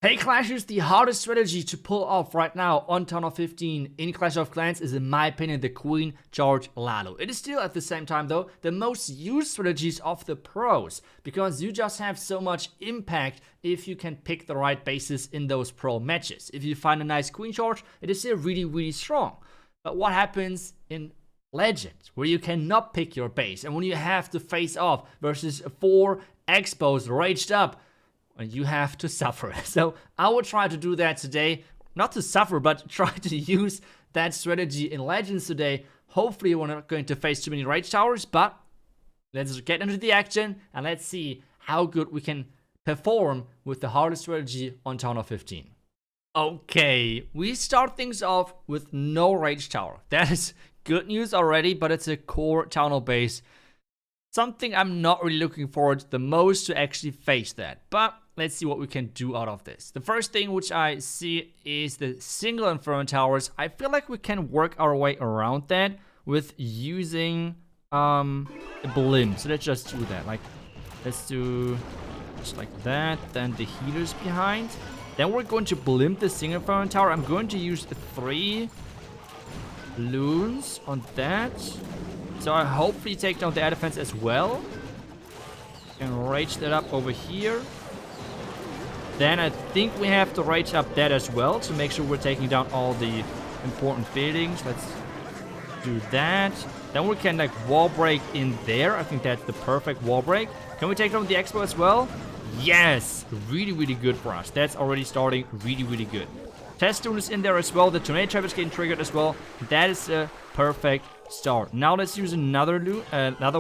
Hey Clashers, the hardest strategy to pull off right now on Town of 15 in Clash of Clans is, in my opinion, the Queen Charge LaLo. It is still at the same time though the most used strategies of the pros, because you just have so much impact if you can pick the right bases in those pro matches. If you find a nice Queen Charge, it is still really strong. But what happens in Legends, where you cannot pick your base and when you have to face off versus 4 Expos raged up, and you have to suffer? So I will try to do that today. Not to suffer, but try to use that strategy in Legends today. Hopefully we're not going to face too many Rage Towers, but let's get into the action and let's see how good we can perform with the hardest strategy on Town of 15. Okay, we start things off with no Rage Tower. That is good news already, but it's a core Town Hall base. Something I'm not really looking forward the most to actually face that. But let's see what we can do out of this. The first thing which I see is the single Inferno Towers. I feel like we can work our way around that with using a blimp. So let's just do that. Like, let's do just like that. Then the healers behind. Then we're going to blimp the single Inferno Tower. I'm going to use 3 loons on that. So I hopefully take down the air defense as well. And rage that up over here. Then I think we have to rage up that as well to make sure we're taking down all the important buildings. Let's do that. Then we can like wall break in there. I think that's the perfect wall break. Can we take down the expo as well? Yes! Really good for us. That's already starting really good. Testoon is in there as well. The tornado trap is getting triggered as well. That is a perfect start. Now let's use another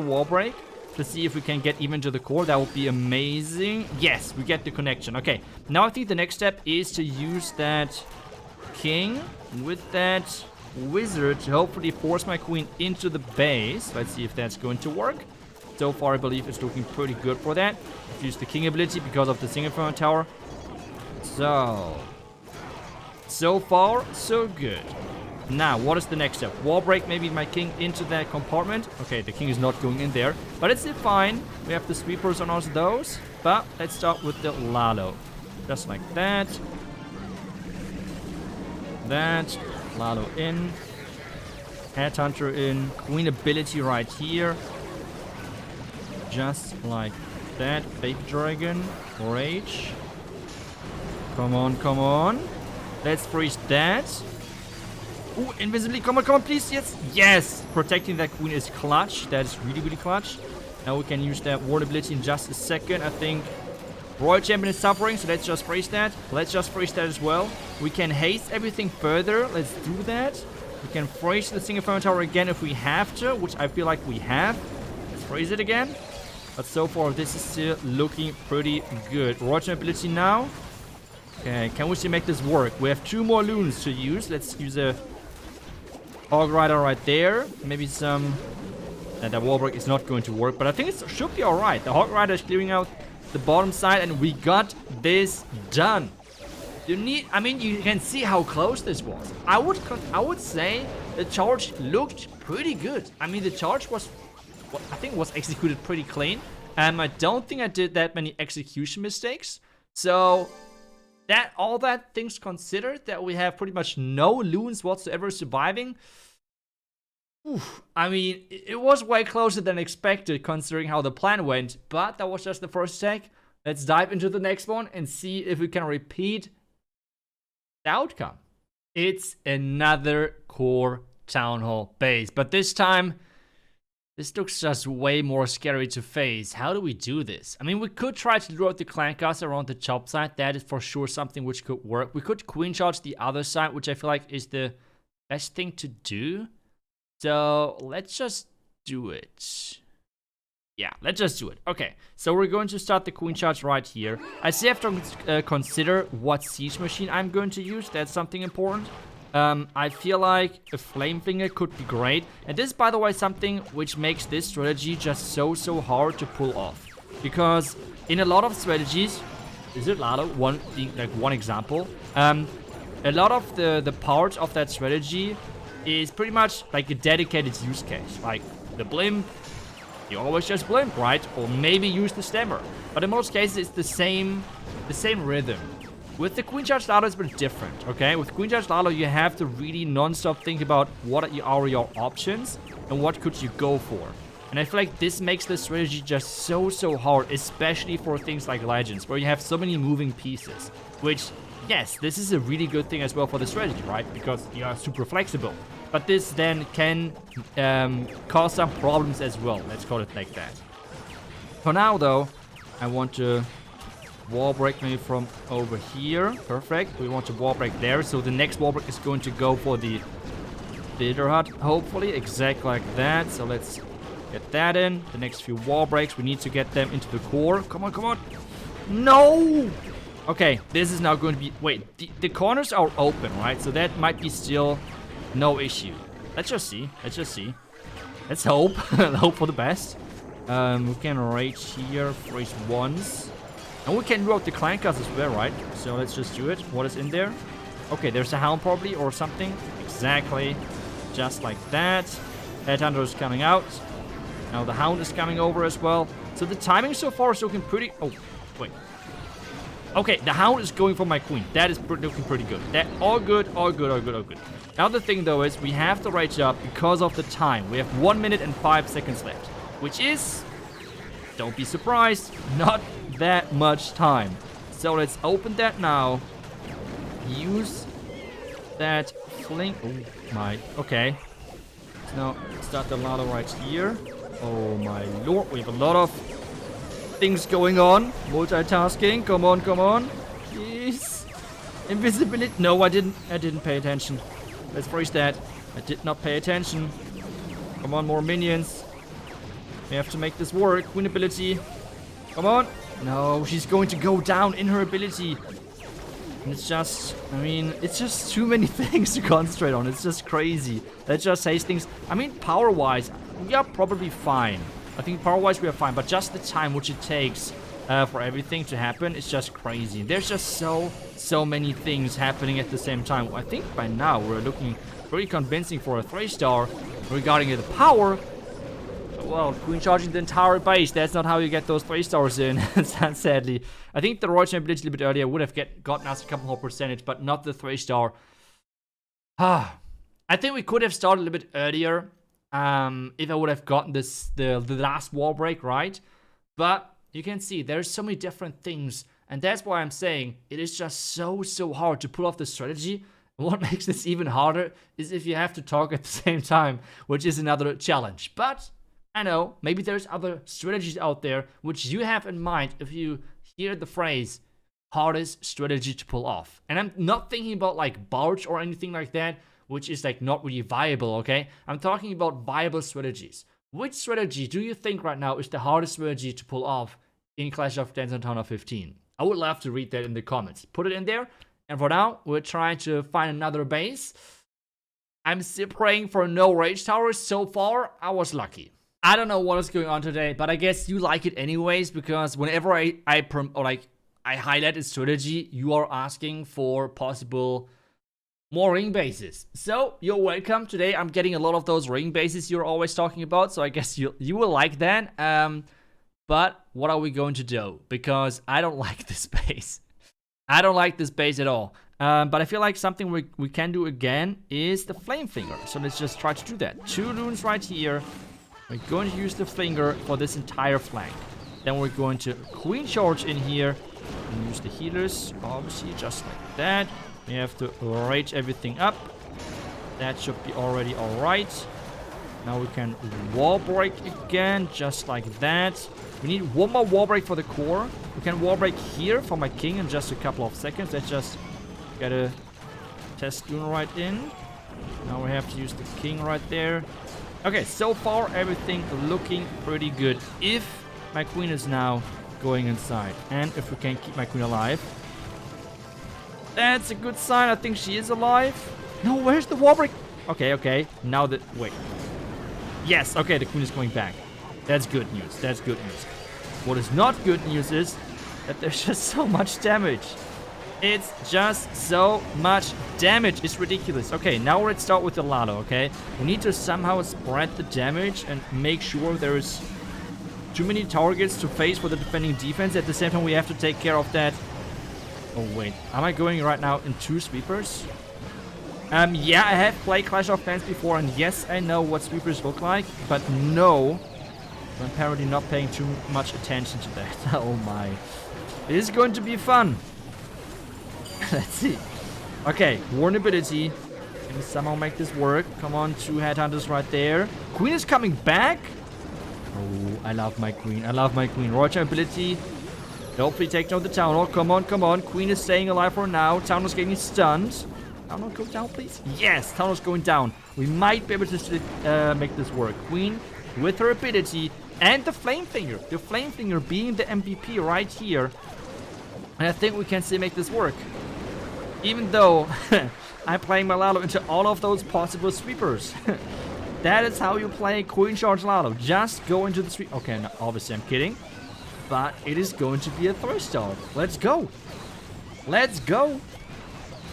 wall break to see if we can get even to the core. That would be amazing. Yes, we get the connection. Okay, now I think the next step is to use that king with that wizard to hopefully force my queen into the base. Let's see if that's going to work. So far, I believe it's looking pretty good for that. Let's use the king ability because of the single Inferno Tower. So far, so good. Now, what is the next step? Wall break maybe my king into that compartment. Okay, the king is not going in there, but it's still fine. We have the sweepers on us those. But let's start with the LaLo. Just like that. LaLo in. Headhunter in. Queen ability right here. Just like that. Baby dragon. Rage. Come on. Let's freeze that. Ooh, invisibly. Come on, please. Yes. Protecting that queen is clutch. That is really clutch. Now we can use that ward ability in just a second. I think Royal Champion is suffering, so let's just freeze that. Let's just freeze that as well. We can haste everything further. Let's do that. We can freeze the single Inferno Tower again if we have to, which I feel like we have. Let's freeze it again. But so far, this is still looking pretty good. Royal Champion ability now. Okay, can we still make this work? We have 2 more loons to use. Let's use a Hog Rider right there. Maybe some... And that wall break is not going to work, but I think it should be alright. The Hog Rider is clearing out the bottom side, and we got this done. You can see how close this was. I would say the charge looked pretty good. I mean, the charge was... I think was executed pretty clean. I don't think I did that many execution mistakes. So... all that things considered, that we have pretty much no loons whatsoever surviving. Oof, I mean, it was way closer than expected considering how the plan went, but that was just the first attack. Let's dive into the next one and see if we can repeat the outcome. It's another core Town Hall base, but this time, this looks just way more scary to face. How do we do this? I mean, we could try to lure out the clan caster around the top side. That is for sure something which could work. We could queen charge the other side, which I feel like is the best thing to do. So let's just do it. Yeah, let's just do it. Okay, so we're going to start the queen charge right here. I still have to consider what siege machine I'm going to use. That's something important. I feel like a flame finger could be great. And this is, by the way, something which makes this strategy just so hard to pull off. Because in a lot of strategies, is it LaLo? One example. A lot of the parts of that strategy is pretty much like a dedicated use case. Like the blimp, you always just blimp, right? Or maybe use the stammer. But in most cases, it's the same rhythm. With the Queen Charge LaLo, it's a bit different, okay? With Queen Charge LaLo, you have to really non-stop think about what are your options and what could you go for. And I feel like this makes the strategy just so hard, especially for things like Legends, where you have so many moving pieces. Which, yes, this is a really good thing as well for the strategy, right? Because you are super flexible. But this then can cause some problems as well, let's call it like that. For now, though, I want to wall break maybe from over here. Perfect. We want to wall break there. So the next wall break is going to go for the builder hut, hopefully. Exactly like that. So let's get that in. The next few wall breaks, we need to get them into the core. Come on, come on. No! Okay, this is now going to be... Wait, the corners are open, right? So that might be still no issue. Let's just see. Let's just see. Let's hope. Hope for the best. We can rage here, freeze once. And we can route the clan cast as well, right? So let's just do it. What is in there? Okay, there's a hound probably or something. Exactly. Just like that. Headhunter is coming out. Now the hound is coming over as well. So the timing so far is looking pretty... Oh, wait. Okay, the hound is going for my queen. That is looking pretty good. That all good, all good, all good, all good. Now the thing though is we have to rage up because of the time. We have 1 minute and 5 seconds left. Which is... Don't be surprised. Not that much time. So let's open that now. Use that fling. Oh my. Okay. So now start the LaLo right here. Oh my lord. We have a lot of things going on. Multitasking. Come on, come on. Jeez. Invisibility. No, I didn't pay attention. Let's freeze that. I did not pay attention. Come on, more minions. We have to make this work. Queen ability. Come on. No, she's going to go down in her ability. And it's just, I mean, it's just too many things to concentrate on. It's just crazy. That just says things. I mean, power-wise, we are probably fine. I think power-wise we are fine. But just the time which it takes for everything to happen is just crazy. There's just so many things happening at the same time. I think by now we're looking pretty convincing for a 3-star regarding the power. Well, queen charging the entire base. That's not how you get those 3-stars in, sadly. I think the Royal ability a little bit earlier would have gotten us a couple more percentage, but not the 3-star. I think we could have started a little bit earlier if I would have gotten the last wall break, right? But you can see there's so many different things, and that's why I'm saying it is just so hard to pull off the strategy. And what makes this even harder is if you have to talk at the same time, which is another challenge. But I know, maybe there's other strategies out there which you have in mind if you hear the phrase hardest strategy to pull off. And I'm not thinking about like barge or anything like that, which is like not really viable, okay? I'm talking about viable strategies. Which strategy do you think right now is the hardest strategy to pull off in Clash of Clans on Town of 15? I would love to read that in the comments. Put it in there. And for now, we're trying to find another base. I'm still praying for no rage towers. So far, I was lucky. I don't know what is going on today, but I guess you like it anyways, because whenever I highlight a strategy, you are asking for possible more ring bases. So you're welcome. Today I'm getting a lot of those ring bases you're always talking about, so I guess you will like that. But what are we going to do? Because I don't like this base. I don't like this base at all. But I feel like something we can do again is the flame finger. So let's just try to do that. 2 runes right here. We're going to use the finger for this entire flank. Then we're going to queen charge in here and use the healers, obviously, just like that. We have to rage everything up. That should be already alright. Now we can wall break again, just like that. We need one more wall break for the core. We can wall break here for my king in just a couple of seconds. Let's just get a test rune right in. Now we have to use the king right there. Okay, so far everything looking pretty good. If my queen is now going inside, and if we can keep my queen alive, that's a good sign. I think she is alive. No, where's the wall break? Okay. Now that... Wait. Yes, okay, the queen is going back. That's good news. That's good news. What is not good news is that there's just so much damage. It's just so much damage. It's ridiculous. Okay, now let's start with the LaLo, okay? We need to somehow spread the damage and make sure there is too many targets to face for the defending defense. At the same time, we have to take care of that Oh, wait. Am I going right now in 2 sweepers? Yeah, I have played Clash of Clans before, and yes, I know what sweepers look like, but no, I'm apparently not paying too much attention to that. Oh my. This is going to be fun. Let's see. Okay, Warn ability. Can we somehow make this work? Come on, 2 headhunters right there. Queen is coming back. Oh, I love my queen. I love my queen. Roger ability. Hopefully take down the town hall. Come on, come on. Queen is staying alive for now. Town hall's getting stunned. Town hall, go down, please. Yes, town hall's going down. We might be able to make this work. Queen with her ability and the flame finger. The flame finger being the MVP right here. And I think we can still make this work. Even though I'm playing my LaLo into all of those possible sweepers. That is how you play Queen Charge LaLo. Just go into the sweep. Okay, no, obviously I'm kidding. But it is going to be a 3-star. Let's go. Let's go.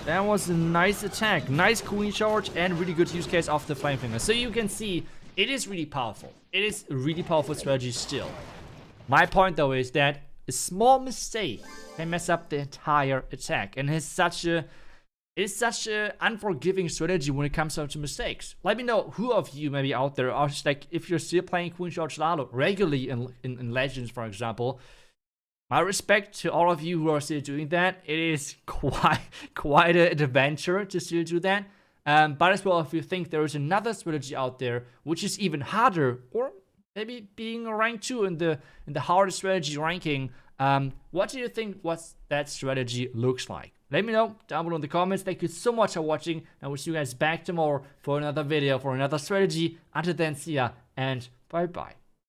That was a nice attack. Nice Queen Charge and really good use case of the Flame Finger. So you can see it is really powerful. It is a really powerful strategy still. My point though is that a small mistake can mess up the entire attack. And it's such a unforgiving strategy when it comes down to mistakes. Let me know who of you maybe out there are just like, if you're still playing Queen Charge LaLo regularly in Legends, for example. My respect to all of you who are still doing that. It is quite an adventure to still do that. But as well, if you think there is another strategy out there which is even harder, or maybe being a rank 2 in the hardest strategy ranking, what do you think that strategy looks like? Let me know down below in the comments. Thank you so much for watching. I will see you guys back tomorrow for another video, for another strategy. Until then, see ya and bye bye.